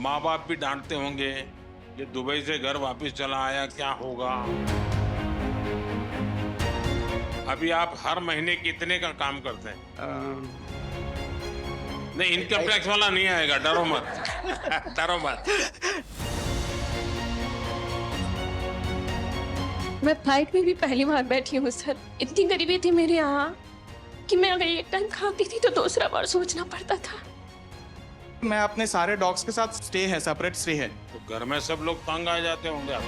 माँ बाप भी डांटते होंगे, ये दुबई से घर वापस चला आया, क्या होगा। अभी आप हर महीने कितने का काम करते हैं? नहीं, इनकम टैक्स वाला नहीं आएगा, डरो मत। डरो मत। मैं फ्लाइट में भी पहली बार बैठी हूँ सर। इतनी गरीबी थी मेरे यहाँ कि मैं अगर एक टाइम खाती थी तो दूसरा बार सोचना पड़ता था। मैं अपने सारे डॉग्स के साथ स्टे है, सेपरेट स्टे है। तो घर में सब लोग तंग आ जाते होंगे आप।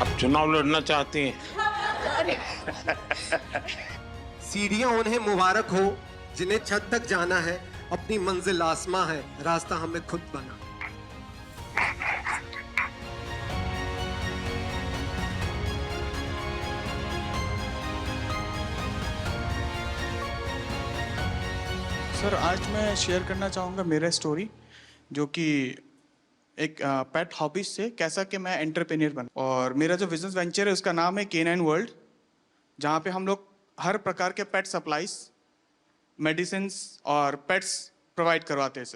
अब चुनाव लड़ना चाहती हैं? सीढ़ियां उन्हें मुबारक हो जिन्हें छत तक जाना है, अपनी मंजिल आसमां है, रास्ता हमें खुद बना। सर आज मैं शेयर करना चाहूँगा मेरा स्टोरी, जो कि एक पेट हॉबीज से कैसा कि मैं एंटरप्रेन्योर बना। और मेरा जो बिजनेस वेंचर है उसका नाम है K9 वर्ल्ड, जहाँ पे हम लोग हर प्रकार के पेट सप्लाईज, मेडिसिन और पेट्स प्रोवाइड करवाते हैं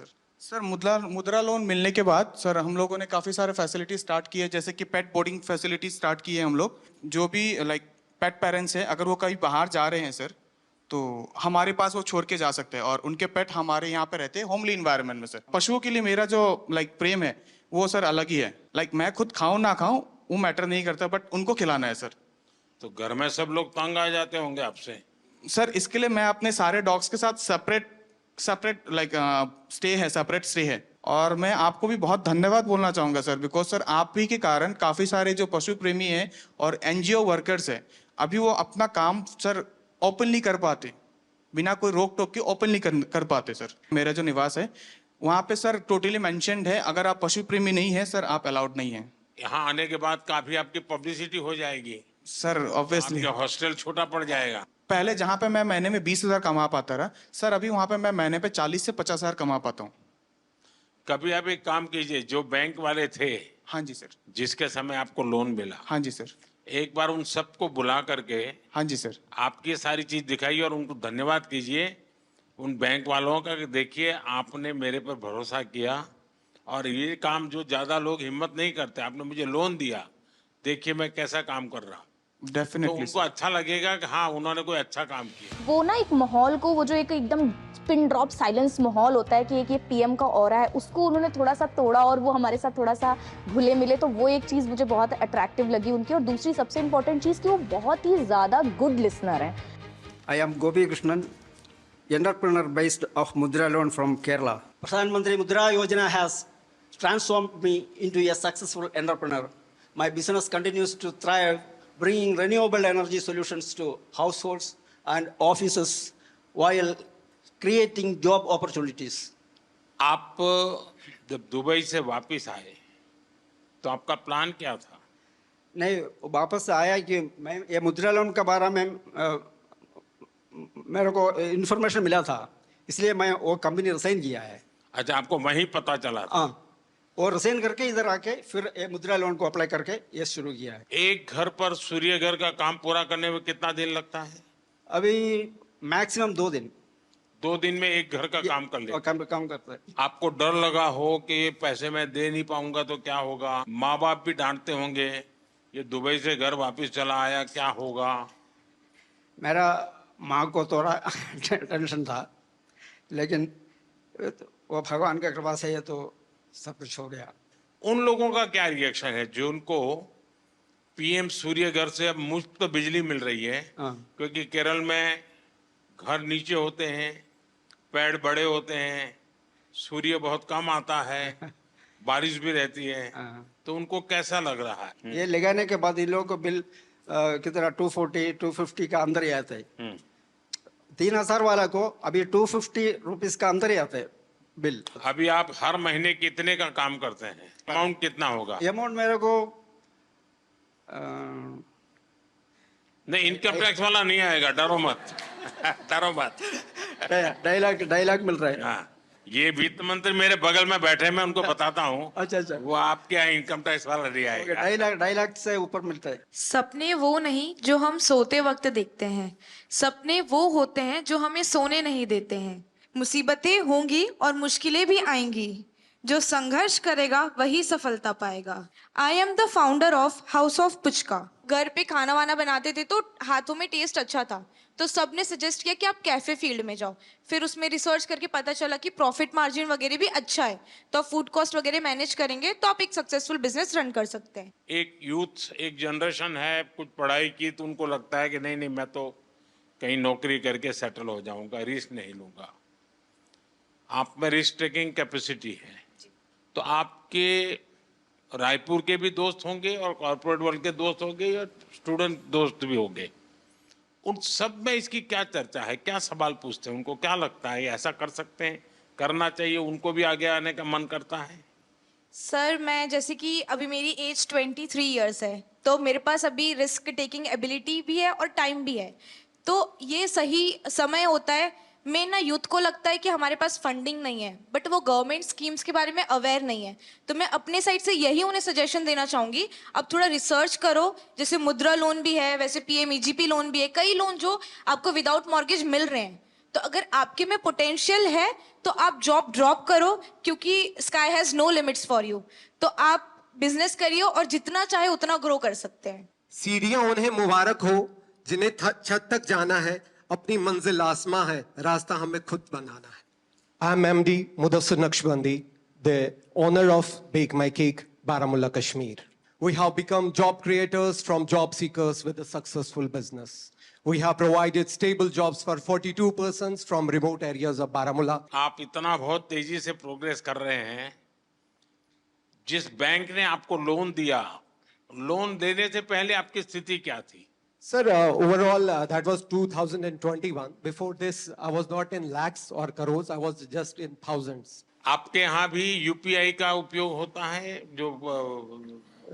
सर मुद्रा लोन मिलने के बाद सर हम लोगों ने काफ़ी सारे फैसिलिटी स्टार्ट किए, जैसे कि पेट बोर्डिंग फैसिलिटी स्टार्ट की है हम लोग। जो भी पेट पेरेंट्स हैं, अगर वो कहीं बाहर जा रहे हैं सर, तो हमारे पास वो छोड़ के जा सकते हैं और उनके पेट हमारे यहाँ पे रहते हैं होमली इन्वायरमेंट में सर। पशुओं के लिए मेरा जो प्रेम है वो सर अलग ही है। मैं खुद खाऊं ना खाऊं वो मैटर नहीं करता, बट उनको खिलाना है सर। तो घर में सब लोग तंग आ जाते होंगे आपसे। सर इसके लिए मैं अपने सारे डॉग्स के साथ सेपरेट सेपरेट स्टे है। और मैं आपको भी बहुत धन्यवाद बोलना चाहूँगा सर, बिकॉज सर आप ही के कारण काफ़ी सारे जो पशु प्रेमी हैं और NGO वर्कर्स हैं, अभी वो अपना काम सर ओपनली कर पाते, बिना कोई रोक टोक के ओपनली कर पाते सर। मेरा जो निवास है वहाँ पे सर टोटली मेंशन्ड है, अगर आप पशु प्रेमी नहीं है सर आप अलाउड नहीं है। यहाँ आने के बाद काफी आपकी पब्लिसिटी हो जाएगी सर ऑब्वियसली आपका हॉस्टल छोटा पड़ जाएगा। पहले जहाँ पे मैं महीने में 20,000 कमा पाता रहा सर, अभी वहाँ पे मैं महीने पे 40 से 50,000 कमा पाता हूँ। कभी आप एक काम कीजिए, जो बैंक वाले थे, हाँ जी सर। जिसके समय आपको लोन मिला, हाँ जी सर। एक बार उन सबको बुला करके हाँ जी सर। आपकी सारी चीज दिखाइए और उनको धन्यवाद कीजिए उन बैंक वालों का कि देखिए आपने मेरे पर भरोसा किया और ये काम जो ज्यादा लोग हिम्मत नहीं करते, आपने मुझे लोन दिया, देखिए मैं कैसा काम कर रहा हूँ। तो डेफिनेटली उनको अच्छा लगेगा कि हाँ उन्होंने कोई अच्छा काम किया। वो ना एक माहौल को, वो जो एक एकदम पिन ड्रॉप साइलेंस माहौल होता है कि एक ये PM का ऑरा है, उसको उन्होंने थोड़ा सा तोड़ा और वो हमारे साथ थोड़ा सा घुले मिले। तो वो एक चीज़ मुझे बहुत अट्रैक्टिव लगी उनकी। और दूसरी सबसे इम्पोर्टेंट चीज़ कि वो बहुत ही ज़्यादा गुड लिसनर हैं। I am Gopi Krishnan, entrepreneur based of Mudra Loan from Kerala. Pradhan Mantri Mudra Yojana has transformed me into a successful entrepreneur. My business continues to thrive, bringing renewable energy solutions to households and offices while creating job opportunities. आप जब Dubai से वापस आए तो आपका plan क्या था? नहीं, वापस आया कि मैं ये मुद्रा लोन के बारे में मेरे को इन्फॉर्मेशन मिला था, इसलिए मैं वो कंपनी रिसाइन किया है। अच्छा, आपको वहीं पता चला था? हाँ, और रिसाइन करके इधर आके फिर ये मुद्रा लोन को अप्लाई करके ये शुरू किया है। एक घर पर सूर्य घर का काम पूरा करने में कितना दिन लगता है? अभी मैक्सिमम 2 दिन। 2 दिन में एक घर का काम कर ले। काम करता है। आपको डर लगा हो कि ये पैसे मैं दे नहीं पाऊंगा तो क्या होगा? माँ बाप भी डांटते होंगे, ये दुबई से घर वापस चला आया, क्या होगा? मेरा माँ को थोड़ा टेंशन था, लेकिन वो भगवान की कृपा से ये तो सब कुछ हो गया। उन लोगों का क्या रिएक्शन है जो उनको PM सूर्य घर से अब मुफ्त बिजली मिल रही है? हाँ। क्योंकि केरल में घर नीचे होते हैं, पेड़ बड़े होते हैं, सूर्य बहुत कम आता है, बारिश भी रहती है, हाँ। तो उनको कैसा लग रहा है? ये लगाने के बाद इन लोगों को बिल कितना 240 250 का अंदर ही आता है। 3,000 वाला को अभी 250 रुपीज का अंदर ही आता है बिल। अभी आप हर महीने कितने का काम करते हैं? अमाउंट कितना होगा? अमाउंट मेरे को नहीं, इनकम टैक्स वाला नहीं आएगा, डरो मत। डरो मत। 2.5 लाख मिल रहा है। हाँ, ये वित्त मंत्री मेरे बगल में बैठे, मैं उनको बताता हूँ। अच्छा। वो आपके यहाँ इनकम टैक्स वाला नहीं आएगा। 2.5 लाख से ऊपर मिलता है। सपने वो नहीं जो हम सोते वक्त देखते हैं, सपने वो होते हैं जो हमें सोने नहीं देते हैं। मुसीबतें होंगी और मुश्किलें भी आएंगी। जो संघर्ष करेगा वही सफलता पाएगा। I am the founder of house of puchka. घर पे खाना वाना बनाते थे तो हाथों में टेस्ट अच्छा था, तो सबने सजेस्ट किया कि आप कैफे फील्ड में जाओ। फिर उसमें रिसर्च करके पता चला कि प्रॉफिट मार्जिन वगैरह भी अच्छा है, तो आप फूड कॉस्ट वगैरह मैनेज करेंगे तो आप एक सक्सेसफुल बिजनेस रन कर सकते हैं। एक यूथ, एक जनरेशन है, कुछ पढ़ाई की तो उनको लगता है कि नहीं नहीं मैं तो कहीं नौकरी करके सेटल हो जाऊंगा, रिस्क नहीं लूंगा। आप में रिस्क टेकिंग कैपेसिटी है, तो आपके रायपुर के भी दोस्त होंगे और कॉर्पोरेट वर्ल्ड के दोस्त होंगे या स्टूडेंट दोस्त भी होंगे। उन सब में इसकी क्या चर्चा है, क्या सवाल पूछते हैं, उनको क्या लगता है ऐसा कर सकते हैं, करना चाहिए, उनको भी आगे आने का मन करता है? सर मैं जैसे कि अभी मेरी एज 23 इयर्स है, तो मेरे पास अभी रिस्क टेकिंग एबिलिटी भी है और टाइम भी है, तो ये सही समय होता है। मैं ना यूथ को लगता है कि हमारे पास फंडिंग नहीं है, बट वो गवर्नमेंट स्कीम्स के बारे में अवेयर नहीं है, तो मैं अपने साइड से यही उन्हें सजेशन देना चाहूंगी, अब थोड़ा रिसर्च करो। जैसे मुद्रा लोन भी है, वैसे पीएमईजीपी लोन भी है, कई लोन जो आपको विदाउट मॉर्गेज मिल रहे हैं। तो अगर आपके में पोटेंशियल है तो आप जॉब ड्रॉप करो, क्योंकि sky has no limits for you. तो आप बिजनेस करिए और जितना चाहे उतना ग्रो कर सकते हैं। सीढ़ियां उन्हें मुबारक हो जिन्हें छत तक जाना है, अपनी मंजिल आसमां है, रास्ता हमें खुद बनाना है। I am MD Mudassir Naqshbandi, the owner of Bake My Cake, Baramulla, Kashmir. We have become job creators from job seekers with a successful business. We have provided stable jobs for 42 persons from remote areas of Baramulla. आप इतना बहुत तेजी से progress कर रहे हैं। जिस bank ने आपको लोन दिया, लोन देने से पहले आपकी स्थिति क्या थी? Sir, overall, that was 2021. Before this, I was not in lakhs or crores. I was just in thousands. आपके यहाँ भी यूपीआई का उपयोग होता है जो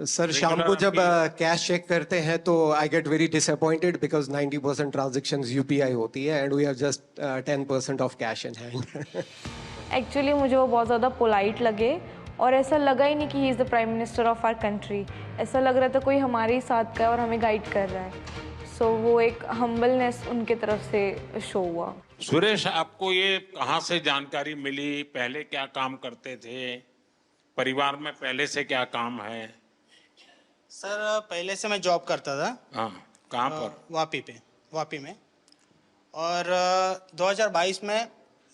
सर शाम को जब कैश चेक करते हैं तो I get very disappointed because 90% transactions UPI होती है and we have just 10% of cash in hand. Actually मुझे वो बहुत ज़्यादा पोलाइट लगे और ऐसा लगा ही नहीं कि he is the prime minister of our country. ऐसा लग रहा था कोई हमारे ही साथ का है और हमें गाइड कर रहा है। सो वो एक हम्बलनेस उनके तरफ से शो हुआ। सुरेश, आपको ये कहाँ से जानकारी मिली? पहले क्या काम करते थे? परिवार में पहले से क्या काम है? सर पहले से मैं जॉब करता था। हाँ, कहाँ पर? वापी में। और 2022 में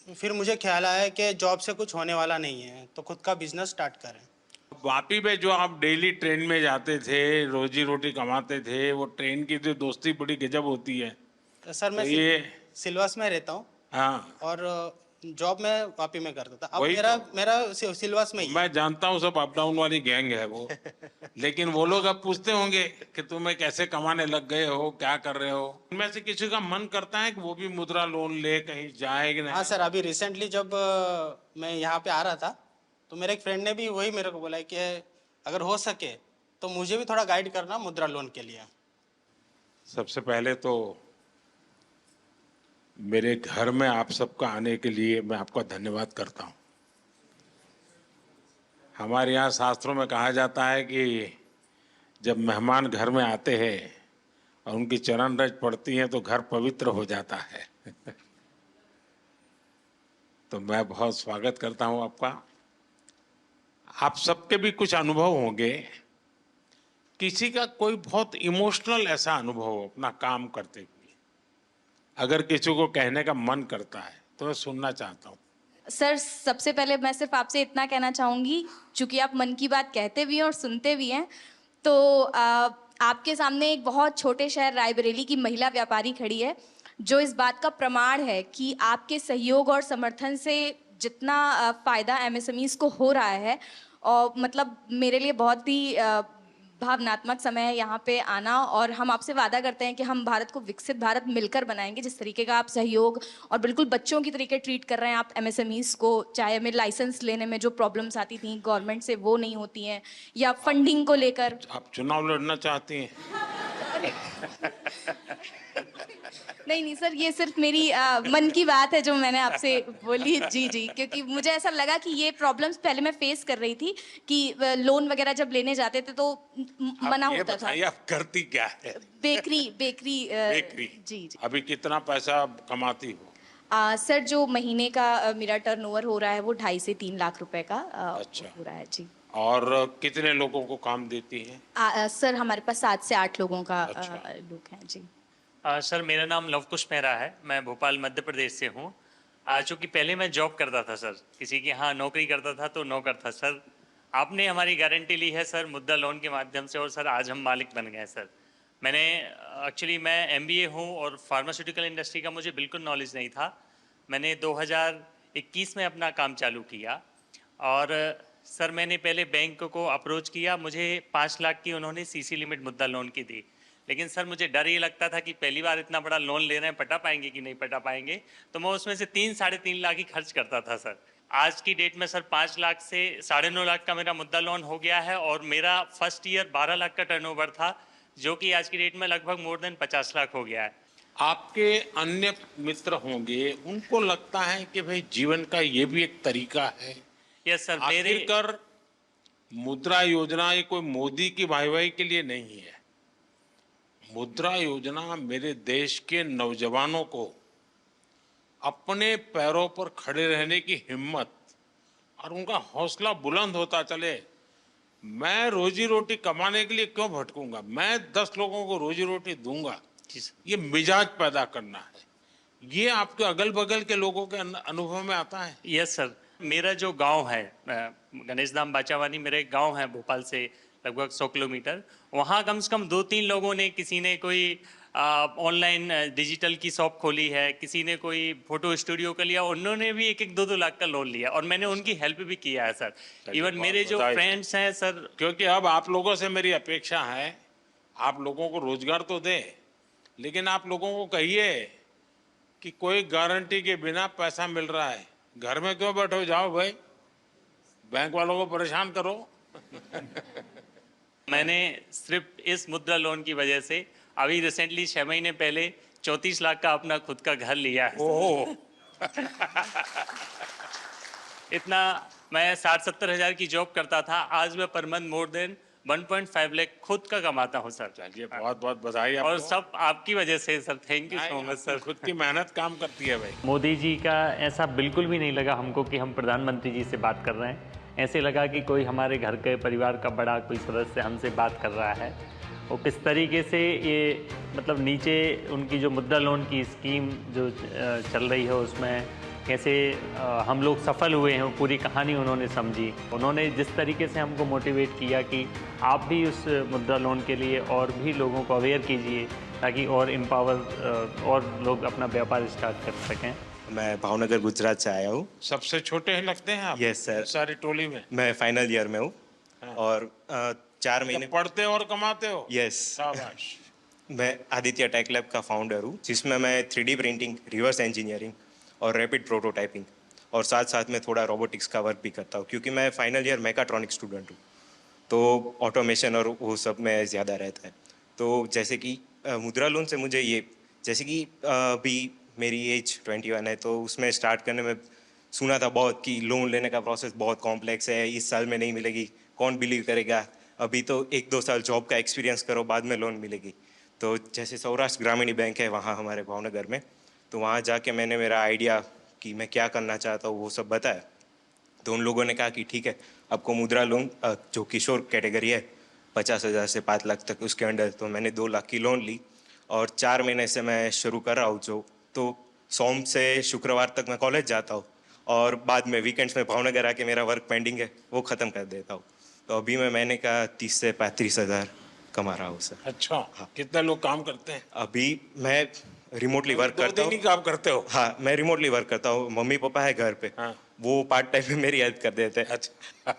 फिर मुझे ख्याल आया कि जॉब से कुछ होने वाला नहीं है, तो खुद का बिजनेस स्टार्ट करें। वापी में जो आप डेली ट्रेन में जाते थे, रोजी रोटी कमाते थे, वो ट्रेन की जो दोस्ती बड़ी गजब होती है। तो सर मैं तो ये सिलवास में रहता हूँ। हाँ, और जॉब में वापी में करता था। अब वही मेरा सिलवास में ही है। मैं जानता हूँ, सब अप डाउन वाली गैंग है वो। लेकिन वो लोग अब पूछते होंगे कि तुम्हें कैसे कमाने लग गए हो, क्या कर रहे हो? उनमें से किसी का मन करता है कि वो भी मुद्रा लोन ले कहीं जाए कि नहीं? हाँ सर, अभी रिसेंटली जब मैं यहाँ पे आ रहा था तो मेरे एक फ्रेंड ने भी वही मेरे को बोला कि अगर हो सके तो मुझे भी थोड़ा गाइड करना मुद्रा लोन के लिए। सबसे पहले तो मेरे घर में आप सबका आने के लिए मैं आपका धन्यवाद करता हूँ। हमारे यहाँ शास्त्रों में कहा जाता है कि जब मेहमान घर में आते हैं और उनकी चरण रज पड़ती हैं तो घर पवित्र हो जाता है। तो मैं बहुत स्वागत करता हूँ आपका। आप सबके भी कुछ अनुभव होंगे, किसी का कोई बहुत इमोशनल ऐसा अनुभव हो अपना काम करते हुए, अगर किसी को कहने का मन करता है तो मैं सुनना चाहता हूँ। सर सबसे पहले मैं सिर्फ आपसे इतना कहना चाहूँगी, चूँकि आप मन की बात कहते भी हैं और सुनते भी हैं, तो आपके सामने एक बहुत छोटे शहर रायबरेली की महिला व्यापारी खड़ी है जो इस बात का प्रमाण है कि आपके सहयोग और समर्थन से जितना फ़ायदा एमएसएमईज़ को हो रहा है, और मतलब मेरे लिए बहुत ही भावनात्मक समय है यहाँ पे आना। और हम आपसे वादा करते हैं कि हम भारत को विकसित भारत मिलकर बनाएंगे। जिस तरीके का आप सहयोग और बिल्कुल बच्चों की तरीके ट्रीट कर रहे हैं आप एमएसएमईज़ को, चाहे हमें लाइसेंस लेने में जो प्रॉब्लम्स आती थी गवर्नमेंट से वो नहीं होती हैं, या फंडिंग को लेकर। आप चुनाव लड़ना चाहती हैं? नहीं सर, ये सिर्फ मेरी मन की बात है जो मैंने आपसे बोली। जी, क्योंकि मुझे ऐसा लगा कि ये प्रॉब्लम्स पहले मैं फेस कर रही थी कि लोन वगैरह जब लेने जाते थे तो मना होता था। आप करती क्या है? बेकरी जी। अभी कितना पैसा कमाती हो? सर जो महीने का मेरा टर्नओवर हो रहा है वो 2.5 से 3 लाख रुपए का अच्छा। हो रहा है जी। और कितने लोगों को काम देती है? सर हमारे पास 7 से 8 लोगों का अच्छा। लोग हैं जी। सर मेरा नाम लवकुश मेहरा है, मैं भोपाल मध्य प्रदेश से हूँ। चूँकि पहले मैं जॉब करता था सर, किसी के यहाँ नौकरी करता था तो नौकर था सर। आपने हमारी गारंटी ली है सर मुद्रा लोन के माध्यम से और सर आज हम मालिक बन गए सर। मैंने एक्चुअली मैं MBA हूँ और फार्मास्यूटिकल इंडस्ट्री का मुझे बिल्कुल नॉलेज नहीं था। मैंने 2021 में अपना काम चालू किया और सर मैंने पहले बैंक को अप्रोच किया, मुझे 5 लाख की उन्होंने CC लिमिट मुद्रा लोन की दी। लेकिन सर मुझे डर ये लगता था कि पहली बार इतना बड़ा लोन ले रहे हैं, पटा पाएंगे कि नहीं पटा पाएंगे, तो मैं उसमें से 3-3.5 लाख ही खर्च करता था सर। आज की डेट में सर 5 लाख से 9.5 लाख का मेरा मुद्रा लोन हो गया है और मेरा फर्स्ट ईयर 12 लाख का टर्नओवर था, जो कि आज की डेट में लगभग मोर देन 50 लाख हो गया है। आपके अन्य मित्र होंगे, उनको लगता है कि भाई जीवन का ये भी एक तरीका है। यस सर, मेरे आखिरकार मुद्रा योजना ये कोई मोदी की वाहवाही के लिए नहीं है। मुद्रा योजना मेरे देश के नौजवानों को अपने पैरों पर खड़े रहने की हिम्मत और उनका हौसला बुलंद होता चले। मैं रोजी रोटी कमाने के लिए क्यों भटकूंगा, मैं 10 लोगों को रोजी रोटी दूंगा, ये मिजाज पैदा करना है। ये आपके अगल बगल के लोगों के अनुभव में आता है? यस सर, मेरा जो गांव है गणेश धाम बाचावानी, मेरा एक गांव है भोपाल से लगभग 100 किलोमीटर। वहाँ कम से कम 2-3 लोगों ने, किसी ने कोई ऑनलाइन डिजिटल की शॉप खोली है, किसी ने कोई फोटो स्टूडियो का लिया, उन्होंने भी 1-1, 2-2 लाख का लोन लिया और मैंने उनकी हेल्प भी किया है सर। इवन मेरे जो फ्रेंड्स हैं सर, क्योंकि अब आप लोगों से मेरी अपेक्षा है आप लोगों को रोजगार तो दे, लेकिन आप लोगों को कहिए कि कोई गारंटी के बिना पैसा मिल रहा है, घर में क्यों बैठो, जाओ भाई बैंक वालों को परेशान करो। मैंने सिर्फ इस मुद्रा लोन की वजह से अभी रिसेंटली 6 महीने पहले 34 लाख का अपना खुद का घर लिया है। ओह इतना मैं 60-70 हज़ार की जॉब करता था, आज मैं per month more than 1.5 lakh खुद का कमाता हूँ सर। चलिए बहुत बहुत बधाई आपको। और सब आपकी वजह से sir, thank you so much sir. खुद की मेहनत काम करती है भाई। मोदी जी का ऐसा बिल्कुल भी नहीं लगा हमको कि हम प्रधानमंत्री जी से बात कर रहे हैं। ऐसे लगा कि कोई हमारे घर के परिवार का बड़ा कोई सदस्य हमसे बात कर रहा है। वो किस तरीके से ये मतलब नीचे उनकी जो मुद्रा लोन की स्कीम जो चल रही है उसमें कैसे हम लोग सफल हुए हैं, पूरी कहानी उन्होंने समझी। उन्होंने जिस तरीके से हमको मोटिवेट किया कि आप भी उस मुद्रा लोन के लिए और भी लोगों को अवेयर कीजिए ताकि और एम्पावर और लोग अपना व्यापार स्टार्ट कर सकें। मैं भावनगर गुजरात से आया हूँ। सबसे छोटे हैं लगते हैं आप? Yes sir. सारी टोली में मैं फाइनल ईयर में हूँ और 4 महीने पढ़ते हो और कमाते हो? यस। शाबाश। मैं आदित्य टेक लैब का फाउंडर हूँ, जिसमें मैं 3D प्रिंटिंग, रिवर्स इंजीनियरिंग और रैपिड प्रोटोटाइपिंग और साथ साथ में थोड़ा रोबोटिक्स का वर्क भी करता हूँ, क्योंकि मैं फाइनल ईयर मैकाट्रॉनिक स्टूडेंट हूँ, तो ऑटोमेशन और वो सब में ज़्यादा रहता है। तो जैसे कि मुद्रा लोन से मुझे ये, जैसे कि अभी मेरी एज 21 है, तो उसमें स्टार्ट करने में सुना था बहुत कि लोन लेने का प्रोसेस बहुत कॉम्प्लेक्स है, इस साल में नहीं मिलेगी, कौन बिलीव करेगा, अभी तो 1-2 साल जॉब का एक्सपीरियंस करो बाद में लोन मिलेगी। तो जैसे सौराष्ट्र ग्रामीण बैंक है वहाँ हमारे भावनगर में, तो वहाँ जाके मैंने मेरा आइडिया कि मैं क्या करना चाहता हूँ वो सब बताया। तो उन लोगों ने कहा कि ठीक है, आपको मुद्रा लोन जो किशोर कैटेगरी है 50,000 से 5 लाख तक उसके अंडर, तो मैंने 2 लाख की लोन ली और 4 महीने से मैं शुरू कर रहा हूँ। जो तो सोम से शुक्रवार तक मैं कॉलेज जाता हूँ और बाद में वीकेंड्स में भावनगर आके मेरा वर्क पेंडिंग है वो ख़त्म कर देता हूँ। तो अभी मैं महीने का 30 से 35 हज़ार कमा रहा हूँ सर। अच्छा हाँ। कितने लोग काम करते हैं? अभी मैं रिमोटली वर्क करता हूँ। 2 दिन ही काम करते हो? हाँ, मैं रिमोटली वर्क करता हूँ, मम्मी पापा है घर पे। हाँ। वो पार्ट टाइम में मेरी हेल्प कर देते हैं। अच्छा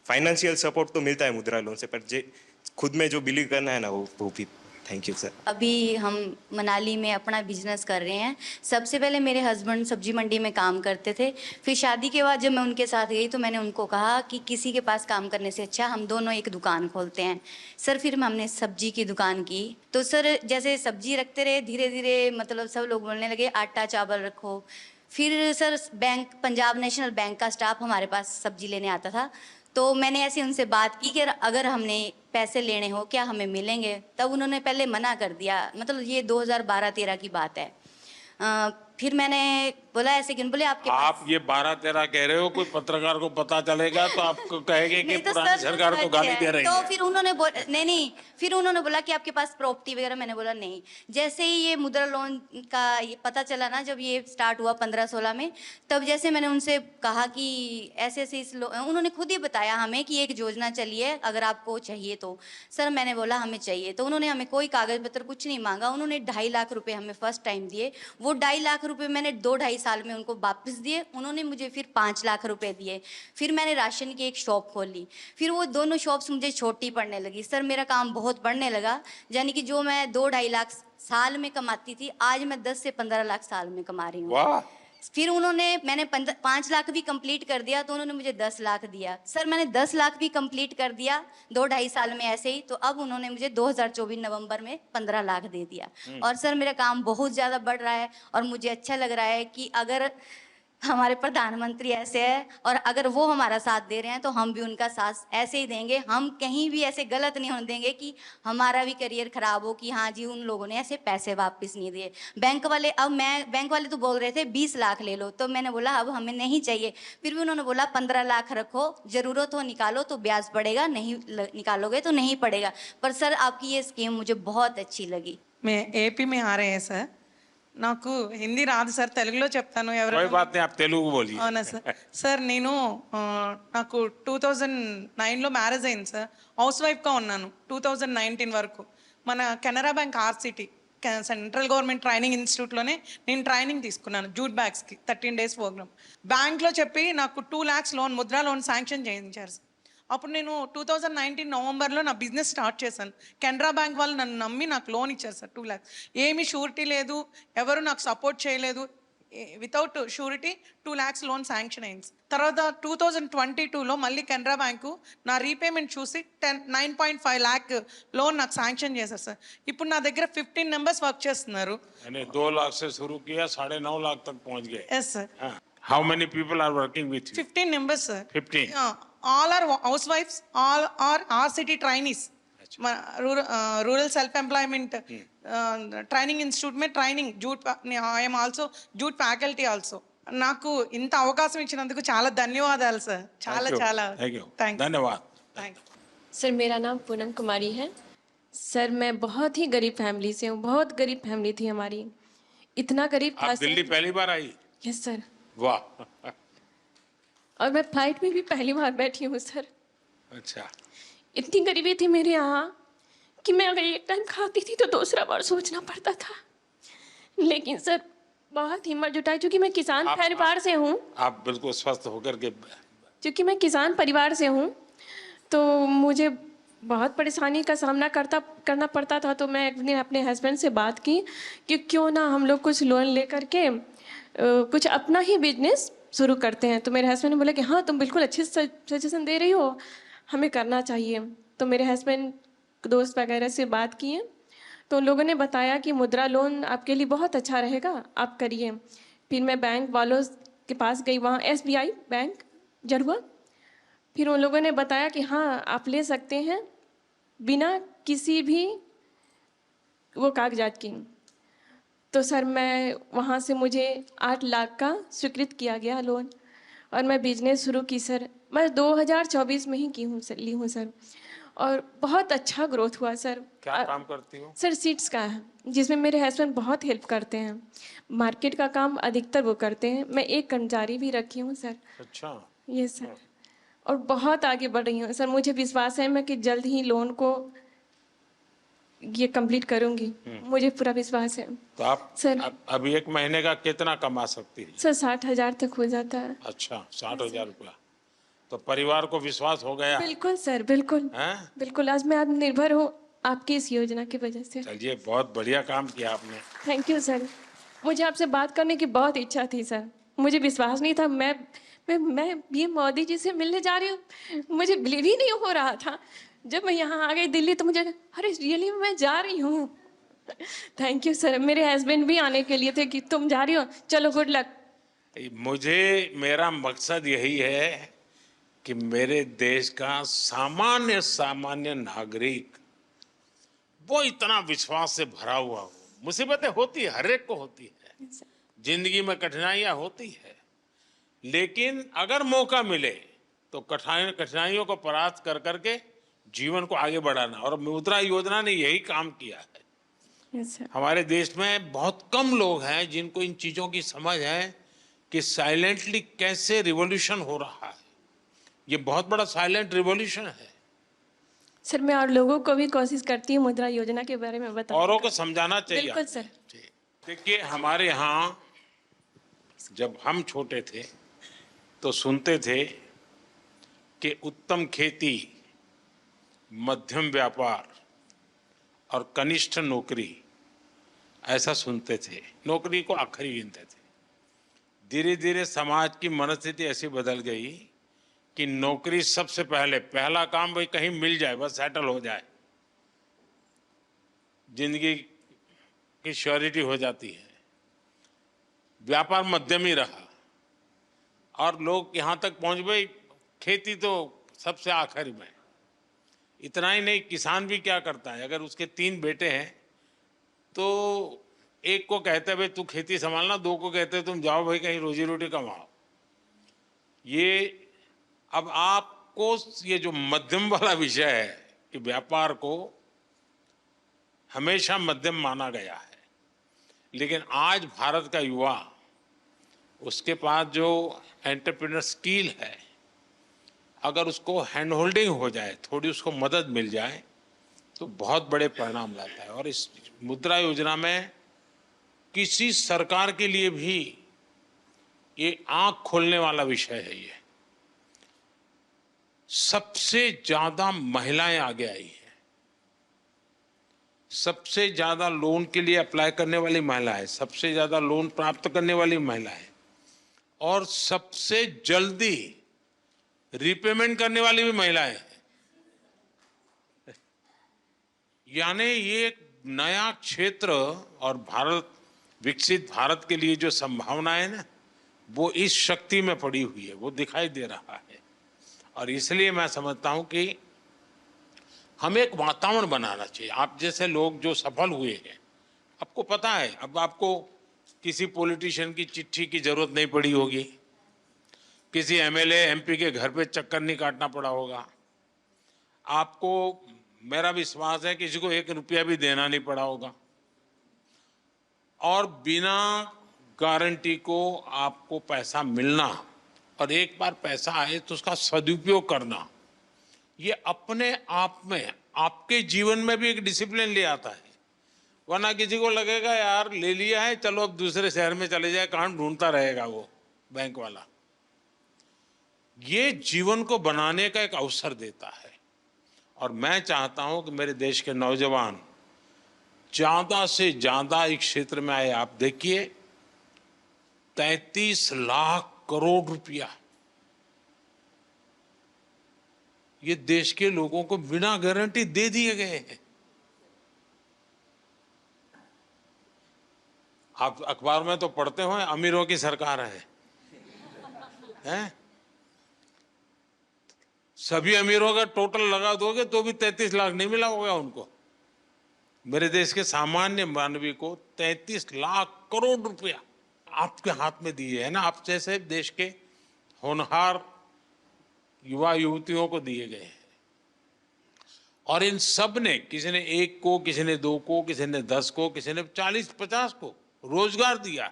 फाइनेंशियल सपोर्ट तो मिलता है मुद्रा लोन से, पर खुद में जो बिलीव करना है ना वो भी। Thank you sir. अभी हम मनाली में अपना बिजनेस कर रहे हैं। सबसे पहले मेरे हस्बैंड सब्जी मंडी में काम करते थे, फिर शादी के बाद जब मैं उनके साथ गई तो मैंने उनको कहा कि किसी के पास काम करने से अच्छा हम दोनों एक दुकान खोलते हैं। सर फिर हमने सब्जी की दुकान की, तो सर जैसे सब्जी रखते रहे, धीरे धीरे मतलब सब लोग बोलने लगे आटा चावल रखो। फिर sir bank, Punjab national bank का स्टाफ हमारे पास सब्जी लेने आता था, तो मैंने ऐसे उनसे बात की कि अगर हमने पैसे लेने हो क्या हमें मिलेंगे। तब उन्होंने पहले मना कर दिया, मतलब ये 2012-13 की बात है। फिर मैंने बोला ऐसे क्यों, बोले आपके पास आप ये 12-13 कह रहे हो, कोई पत्रकार को पता चलेगा तो आपको कहेंगे कि नहीं तो पुरानी सर सरकार को सच गाली है। दे रही तो है। फिर उन्होंने नहीं, फिर उन्होंने बोला कि आपके पास प्रॉपर्टी वगैरह, मैंने बोला नहीं। जैसे ही ये मुद्रा लोन का ये पता चला ना, जब ये स्टार्ट हुआ 15-16 में, तब जैसे मैंने उनसे कहा कि ऐसे ऐसे उन्होंने खुद ही बताया हमें कि एक योजना चली है, अगर आपको चाहिए तो। सर मैंने बोला हमें चाहिए, तो उन्होंने हमें कोई कागज पत्र कुछ नहीं मांगा, उन्होंने 2.5 लाख रुपए हमें फर्स्ट टाइम दिए। वो 2.5 लाख रुपए मैंने 2-2.5 साल में उनको वापस दिए। उन्होंने मुझे फिर 5 लाख रुपए दिए। फिर मैंने राशन की एक शॉप खोल ली। फिर वो दोनों शॉप्स मुझे छोटी पड़ने लगी। सर मेरा काम बहुत बढ़ने लगा, यानी कि जो मैं 2-2.5 लाख साल में कमाती थी, आज मैं 10 से 15 लाख साल में कमा रही हूँ। वाह। फिर मैंने 5 लाख भी कंप्लीट कर दिया, तो उन्होंने मुझे 10 लाख दिया। सर मैंने 10 लाख भी कंप्लीट कर दिया 2-2.5 साल में ऐसे ही, तो अब उन्होंने मुझे 2024 नवंबर में 15 लाख दे दिया। और सर मेरा काम बहुत ज़्यादा बढ़ रहा है, और मुझे अच्छा लग रहा है कि अगर हमारे प्रधानमंत्री ऐसे है और अगर वो हमारा साथ दे रहे हैं, तो हम भी उनका साथ ऐसे ही देंगे। हम कहीं भी ऐसे गलत नहीं होने देंगे कि हमारा भी करियर खराब हो कि हाँ जी उन लोगों ने ऐसे पैसे वापस नहीं दिए। बैंक वाले तो बोल रहे थे 20 लाख ले लो, तो मैंने बोला अब हमें नहीं चाहिए। फिर भी उन्होंने बोला 15 लाख रखो, जरूरत हो निकालो तो ब्याज पड़ेगा, नहीं निकालोगे तो नहीं पड़ेगा। पर सर आपकी ये स्कीम मुझे बहुत अच्छी लगी। मैं एपी में आ रहे हैं सर, నాకు హిందీ రాదు సార్, తెలుగులో చెప్తాను कोई ఎవరైనా। बात नहीं, आप तेलुगु बोलिए। అవునా సార్? సార్ నేను నాకు 2009లో మ్యారేజ్ అయింది సార్, హౌస్ వైఫ్గా ఉన్నాను 2019 వరకు. మన Canara bank RCT central government training ఇన్స్టిట్యూట్లోనే నేను ట్రైనింగ్ తీసుకున్నాను జూట్ బ్యాగ్స్కి 13 days ప్రోగ్రామ్. బ్యాంక్లో చెప్పి నాకు 2 lakhs loan, Mudra loan sanction చేయించారు సార్. అప్పుడు నేను 2019 నవంబర్లో నా బిజినెస్ స్టార్ట్ చేశాను. కెనరా బ్యాంక్ వాళ్ళు నన్ను నమ్మి నాకు లోన్ ఇచ్చారు సార్ 2 lakhs. ఏమీ షూరిటీ లేదు, ఎవరు నాకు సపోర్ట్ చేయలేదు. Without surety 2 lakhs loan sanction అయింది. తర్వాత 2022లో మళ్ళీ కెనరా బ్యాంకు నా రీపేమెంట్ చూసి 9.5 lakh లోన్ నాకు శాంక్షన్ చేశారు సార్. ఇప్పుడు నా దగ్గర 15 members వర్క్ చేస్తున్నారు. 2 लाख से शुरू किया, 9.5 लाख तक पहुंच गए। Yes sir. How many people are working with you? 15 members sir. 15. All are housewives, all are RCT trainees. Rural self employment training institute में training jute, I am also jute faculty also. నాకు ఇంత అవకాశం ఇచ్చినందుకు చాలా ధన్యవాదాలు sir. చాలా చాలా धन्यवाद। सर मेरा नाम पूनम कुमारी है। सर मैं बहुत ही गरीब फैमिली से हूँ, बहुत गरीब फैमिली थी हमारी। इतना गरीब था आप दिल्ली पहली बार आई? Yes sir. वाह। और मैं फ्लाइट में भी पहली बार बैठी हूँ सर। अच्छा। इतनी गरीबी थी मेरे यहाँ कि मैं अगर एक टाइम खाती थी तो दूसरा बार सोचना पड़ता था। लेकिन सर बहुत हिम्मत जुटाई, क्योंकि मैं किसान परिवार से हूँ। आप बिल्कुल स्वस्थ होकर के। क्योंकि मैं किसान परिवार से हूँ तो मुझे बहुत परेशानी का सामना करना पड़ता था। तो मैं एक दिन अपने हस्बैंड से बात की कि क्यों ना हम लोग कुछ लोन ले करके कुछ अपना ही बिजनेस शुरू करते हैं। तो मेरे हस्बैंड ने बोला कि हाँ तुम बिल्कुल अच्छे सजेशन दे रही हो, हमें करना चाहिए। तो मेरे हस्बैंड दोस्त वगैरह से बात किए तो उन लोगों ने बताया कि मुद्रा लोन आपके लिए बहुत अच्छा रहेगा, आप करिए। फिर मैं बैंक वालों के पास गई, वहाँ SBI बैंक जरुआ। फिर उन लोगों ने बताया कि हाँ आप ले सकते हैं बिना किसी भी वो कागजात की। तो सर मैं वहाँ से मुझे 8 लाख का स्वीकृत किया गया लोन, और मैं बिजनेस शुरू की सर। मैं 2024 में ही ली हूँ सर, और बहुत अच्छा ग्रोथ हुआ सर। क्या काम करती हो? सर सीड्स का है, जिसमें मेरे हस्बैंड बहुत हेल्प करते हैं। मार्केट का काम अधिकतर वो करते हैं, मैं एक कर्मचारी भी रखी हूँ सर। अच्छा। ये सर, और बहुत आगे बढ़ रही हूँ सर। मुझे विश्वास है मैं कि जल्द ही लोन को ये कंप्लीट करूंगी, मुझे पूरा विश्वास है। तो आप सर अभी 1 महीने का कितना कमा सकती है? सर 60,000 तक हो जाता है। अच्छा, 60,000 रुपया। तो परिवार को विश्वास हो गया? बिल्कुल सर, बिल्कुल बिल्कुल। आज मैं आत्मनिर्भर हूँ आपकी इस योजना की वजह से। चलिए, बहुत बढ़िया काम किया आपने। Thank you sir. मुझे आपसे बात करने की बहुत इच्छा थी सर, मुझे विश्वास नहीं था। मैं ये मोदी जी से मिलने जा रही हूँ, मुझे बिलीव ही नहीं हो रहा था। जब मैं यहाँ आ गई दिल्ली तो मुझे अरे रियली मैं जा रही हूँ। Thank you sir. मेरे हस्बैंड भी आने के लिए थे कि तुम जा रही हो, चलो गुड लक। मेरा मकसद यही है कि मेरे देश का सामान्य नागरिक वो इतना विश्वास से भरा हुआ हो। मुसीबतें होती है, हर एक को होती है, जिंदगी में कठिनाइयां होती है, लेकिन अगर मौका मिले तो कठिनाइयों को परास्त कर करके जीवन को आगे बढ़ाना, और मुद्रा योजना ने यही काम किया है। Yes sir. हमारे देश में बहुत कम लोग हैं जिनको इन चीजों की समझ है कि साइलेंटली कैसे रिवॉल्यूशन हो रहा है। ये बहुत बड़ा साइलेंट रिवॉल्यूशन है। सर मैं और लोगों को भी कोशिश करती हूँ मुद्रा योजना के बारे में बताने औरों का। को समझाना चाहिए। बिल्कुल सर। देखिए, हमारे यहाँ जब हम छोटे थे तो सुनते थे कि उत्तम खेती, मध्यम व्यापार और कनिष्ठ नौकरी, ऐसा सुनते थे। नौकरी को आखिरी गिनते थे। धीरे धीरे समाज की मनस्थिति ऐसी बदल गई कि नौकरी सबसे पहले, पहला काम भाई कहीं मिल जाए, बस सेटल हो जाए, जिंदगी की श्योरिटी हो जाती है। व्यापार मध्यम ही रहा और लोग यहाँ तक पहुंच गए, खेती तो सबसे आखिर में। इतना ही नहीं, किसान भी क्या करता है, अगर उसके 3 बेटे हैं तो एक को कहते हैं भाई तू खेती संभालना, 2 को कहते हैं तुम जाओ भाई कहीं रोजी रोटी कमाओ। ये अब आपको ये जो मध्यम वाला विषय है कि व्यापार को हमेशा मध्यम माना गया है, लेकिन आज भारत का युवा, उसके पास जो एंटरप्रेन्योर स्किल है, अगर उसको हैंड होल्डिंग हो जाए, थोड़ी उसको मदद मिल जाए, तो बहुत बड़े परिणाम लाता है। और इस मुद्रा योजना में किसी सरकार के लिए भी ये आंख खोलने वाला विषय है। ये सबसे ज्यादा महिलाएं आगे आई हैं, सबसे ज्यादा लोन के लिए अप्लाई करने वाली महिलाएं, सबसे ज्यादा लोन प्राप्त करने वाली महिलाएं, और सबसे जल्दी रिपेमेंट करने वाली भी महिलाएं हैं। यानी ये एक नया क्षेत्र, और भारत, विकसित भारत के लिए जो संभावना है ना, वो इस शक्ति में पड़ी हुई है, वो दिखाई दे रहा है। और इसलिए मैं समझता हूं कि हमें एक वातावरण बनाना चाहिए। आप जैसे लोग जो सफल हुए हैं, आपको पता है, अब आपको किसी पॉलिटिशियन की चिट्ठी की जरूरत नहीं पड़ी होगी, किसी एमएलए एमपी के घर पे चक्कर नहीं काटना पड़ा होगा, आपको, मेरा विश्वास है, किसी को 1 रुपया भी देना नहीं पड़ा होगा, और बिना गारंटी को आपको पैसा मिलना, और एक बार पैसा आए तो उसका सदुपयोग करना, ये अपने आप में आपके जीवन में भी एक डिसिप्लिन ले आता है। वरना किसी को लगेगा यार ले लिया है, चलो अब दूसरे शहर में चले जाए, कहाँ ढूंढता रहेगा वो बैंक वाला। ये जीवन को बनाने का एक अवसर देता है। और मैं चाहता हूं कि मेरे देश के नौजवान ज्यादा से ज्यादा इस क्षेत्र में आए। आप देखिए, 33 लाख करोड़ रुपया ये देश के लोगों को बिना गारंटी दे दिए गए हैं। आप अखबार में तो पढ़ते हो अमीरों की सरकार है, हैं? सभी अमीरों का टोटल लगा दोगे तो भी 33 लाख नहीं मिला होगा उनको। मेरे देश के सामान्य मानवी को 33 लाख करोड़ रुपया आपके हाथ में दिए है ना, आप जैसे देश के होनहार युवा युवतियों को दिए गए हैं। और इन सब ने, किसी ने 1 को, किसी ने 2 को, किसी ने 10 को, किसी ने 40-50 को रोजगार दिया है।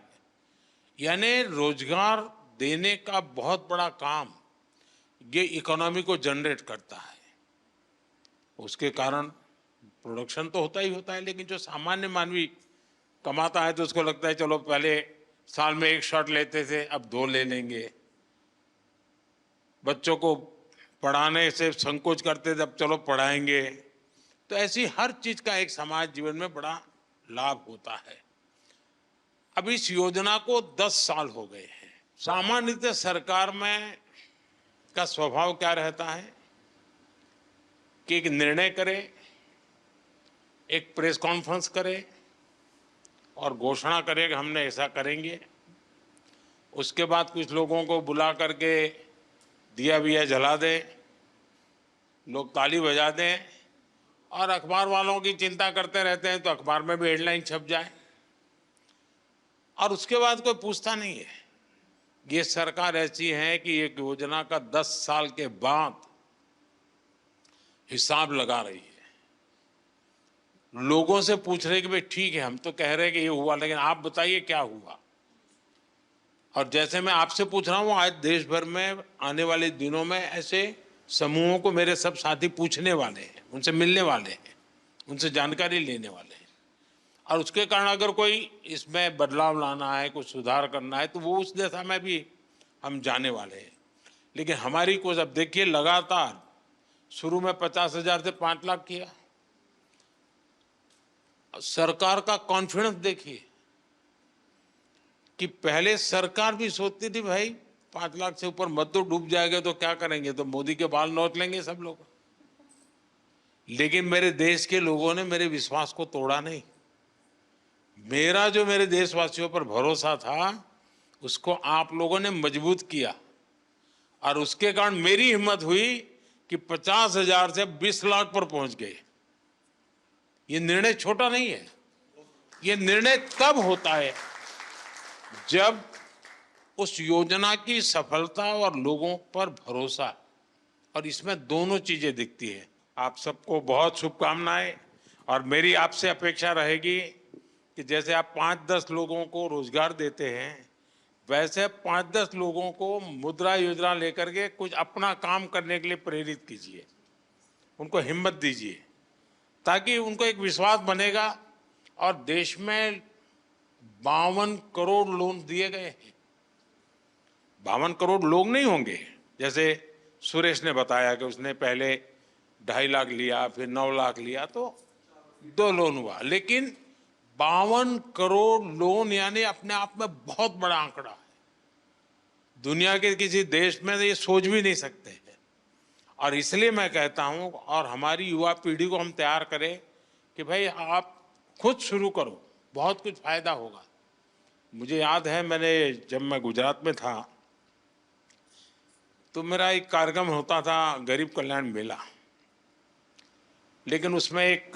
यानी रोजगार देने का बहुत बड़ा काम ये इकोनॉमी को जनरेट करता है। उसके कारण प्रोडक्शन तो होता ही होता है, लेकिन जो सामान्य मानवी कमाता है तो उसको लगता है चलो पहले साल में 1 शॉट लेते थे, अब 2 ले लेंगे। बच्चों को पढ़ाने से संकोच करते थे, अब चलो पढ़ाएंगे। तो ऐसी हर चीज का एक समाज जीवन में बड़ा लाभ होता है। अब इस योजना को 10 साल हो गए हैं। सामान्यतः सरकार में का स्वभाव क्या रहता है कि एक निर्णय करे, एक प्रेस कॉन्फ्रेंस करे और घोषणा करे कि हमने ऐसा करेंगे। उसके बाद कुछ लोगों को बुला करके दिया विया जला दे, लोग ताली बजा दें, और अखबार वालों की चिंता करते रहते हैं तो अखबार में भी हेडलाइन छप जाए। और उसके बाद कोई पूछता नहीं है। ये सरकार ऐसी है कि एक योजना का 10 साल के बाद हिसाब लगा रही है। लोगों से पूछ रहे कि भाई ठीक है, हम तो कह रहे हैं कि ये हुआ, लेकिन आप बताइए क्या हुआ। और जैसे मैं आपसे पूछ रहा हूं, आज देश भर में आने वाले दिनों में ऐसे समूहों को मेरे सब साथी पूछने वाले हैं, उनसे मिलने वाले हैं, उनसे जानकारी लेने वाले हैं। और उसके कारण अगर कोई इसमें बदलाव लाना है, कुछ सुधार करना है, तो वो उस दिशा में भी हम जाने वाले हैं। लेकिन हमारी कोशिश, अब देखिए, लगातार शुरू में 50,000 से 5 लाख किया। सरकार का कॉन्फिडेंस देखिए कि पहले सरकार भी सोचती थी भाई 5 लाख से ऊपर मत तो, डूब जाएगा तो क्या करेंगे, तो मोदी के बाल नोच लेंगे सब लोग। लेकिन मेरे देश के लोगों ने मेरे विश्वास को तोड़ा नहीं। मेरा जो मेरे देशवासियों पर भरोसा था, उसको आप लोगों ने मजबूत किया। और उसके कारण मेरी हिम्मत हुई कि 50,000 से 20 लाख पर पहुंच गए। ये निर्णय छोटा नहीं है। ये निर्णय तब होता है जब उस योजना की सफलता और लोगों पर भरोसा, और इसमें दोनों चीजें दिखती है। आप सबको बहुत शुभकामनाएं। और मेरी आपसे अपेक्षा रहेगी कि जैसे आप 5-10 लोगों को रोजगार देते हैं, वैसे 5-10 लोगों को मुद्रा योजना लेकर के कुछ अपना काम करने के लिए प्रेरित कीजिए, उनको हिम्मत दीजिए, ताकि उनको एक विश्वास बनेगा। और देश में 52 करोड़ लोन दिए गए हैं। 52 करोड़ लोग नहीं होंगे, जैसे सुरेश ने बताया कि उसने पहले 2.5 लाख लिया, फिर 9 लाख लिया, तो 2 लोन हुआ। लेकिन 52 करोड़ लोन यानी अपने आप में बहुत बड़ा आंकड़ा है। दुनिया के किसी देश में ये सोच भी नहीं सकते हैं। और इसलिए मैं कहता हूं, और हमारी युवा पीढ़ी को हम तैयार करें कि भाई आप खुद शुरू करो, बहुत कुछ फायदा होगा। मुझे याद है, जब मैं गुजरात में था तो मेरा एक कार्यक्रम होता था, गरीब कल्याण मेला। लेकिन उसमें एक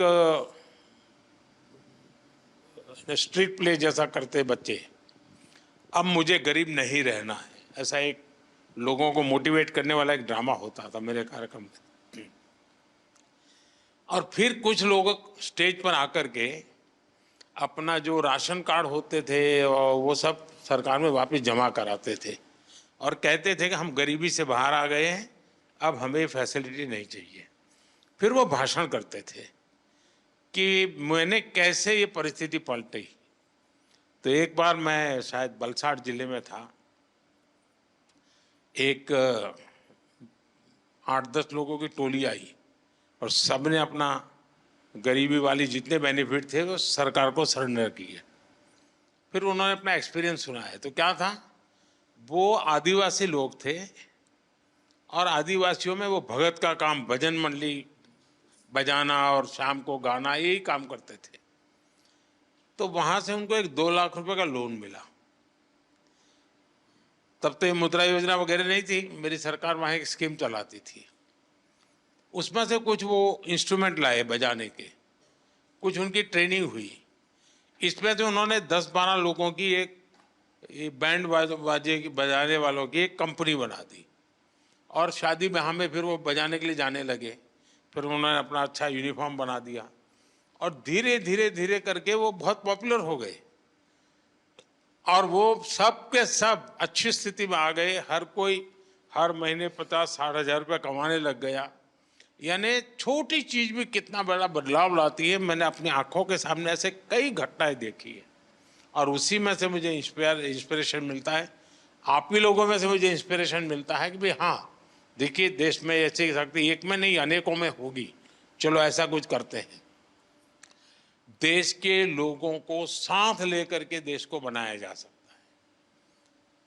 स्ट्रीट प्ले जैसा करते बच्चे, अब मुझे गरीब नहीं रहना है, ऐसा एक लोगों को मोटिवेट करने वाला एक ड्रामा होता था मेरे कार्यक्रम में। और फिर कुछ लोग स्टेज पर आकर के अपना जो राशन कार्ड होते थे और वो सब सरकार में वापस जमा कराते थे और कहते थे कि हम गरीबी से बाहर आ गए हैं, अब हमें फैसिलिटी नहीं चाहिए। फिर वो भाषण करते थे कि मैंने कैसे ये परिस्थिति पलटी। तो एक बार मैं शायद वलसाड़ जिले में था, एक 8-10 लोगों की टोली आई और सबने अपना गरीबी वाली जितने बेनिफिट थे वो सरकार को सरेंडर किए। फिर उन्होंने अपना एक्सपीरियंस सुनाया। तो क्या था, वो आदिवासी लोग थे और आदिवासियों में वो भगत का काम, भजन मंडली बजाना और शाम को गाना, यही काम करते थे। तो वहां से उनको एक 2 लाख रुपए का लोन मिला। तब तो ये मुद्रा योजना वगैरह नहीं थी, मेरी सरकार वहां एक स्कीम चलाती थी। उसमें से कुछ वो इंस्ट्रूमेंट लाए बजाने के, कुछ उनकी ट्रेनिंग हुई। इसमें से उन्होंने 10-12 लोगों की एक बैंड बाजे की बजाने वालों की एक कंपनी बना दी और शादी ब्याह में फिर वो बजाने के लिए जाने लगे। फिर उन्होंने अपना अच्छा यूनिफॉर्म बना दिया और धीरे धीरे धीरे करके वो बहुत पॉपुलर हो गए और वो सब के सब अच्छी स्थिति में आ गए। हर कोई हर महीने 50-60 हज़ार रुपये कमाने लग गया। यानी छोटी चीज भी कितना बड़ा बदलाव लाती है। मैंने अपनी आंखों के सामने ऐसे कई घटनाएं देखी है और उसी में से मुझे इंस्पिरेशन मिलता है। आप ही लोगों में से मुझे इंस्पिरेशन मिलता है कि भाई हाँ, देखिए देश में ऐसी शक्ति एक में नहीं अनेकों में होगी, चलो ऐसा कुछ करते हैं। देश के लोगों को साथ लेकर के देश को बनाया जा सकता है।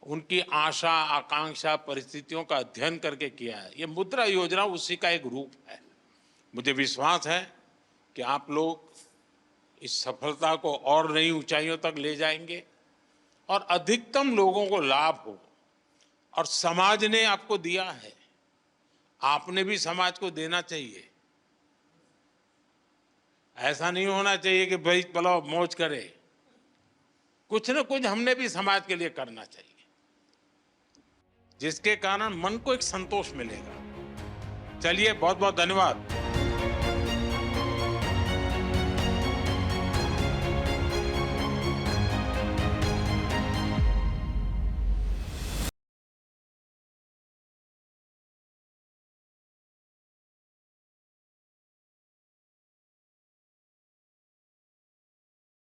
उनकी आशा आकांक्षा परिस्थितियों का अध्ययन करके किया है। ये मुद्रा योजना उसी का एक रूप है। मुझे विश्वास है कि आप लोग इस सफलता को और नई ऊंचाइयों तक ले जाएंगे और अधिकतम लोगों को लाभ हो। और समाज ने आपको दिया है, आपने भी समाज को देना चाहिए। ऐसा नहीं होना चाहिए कि भाई चलो मौज करे। कुछ न कुछ हमने भी समाज के लिए करना चाहिए, जिसके कारण मन को एक संतोष मिलेगा। चलिए, बहुत बहुत धन्यवाद।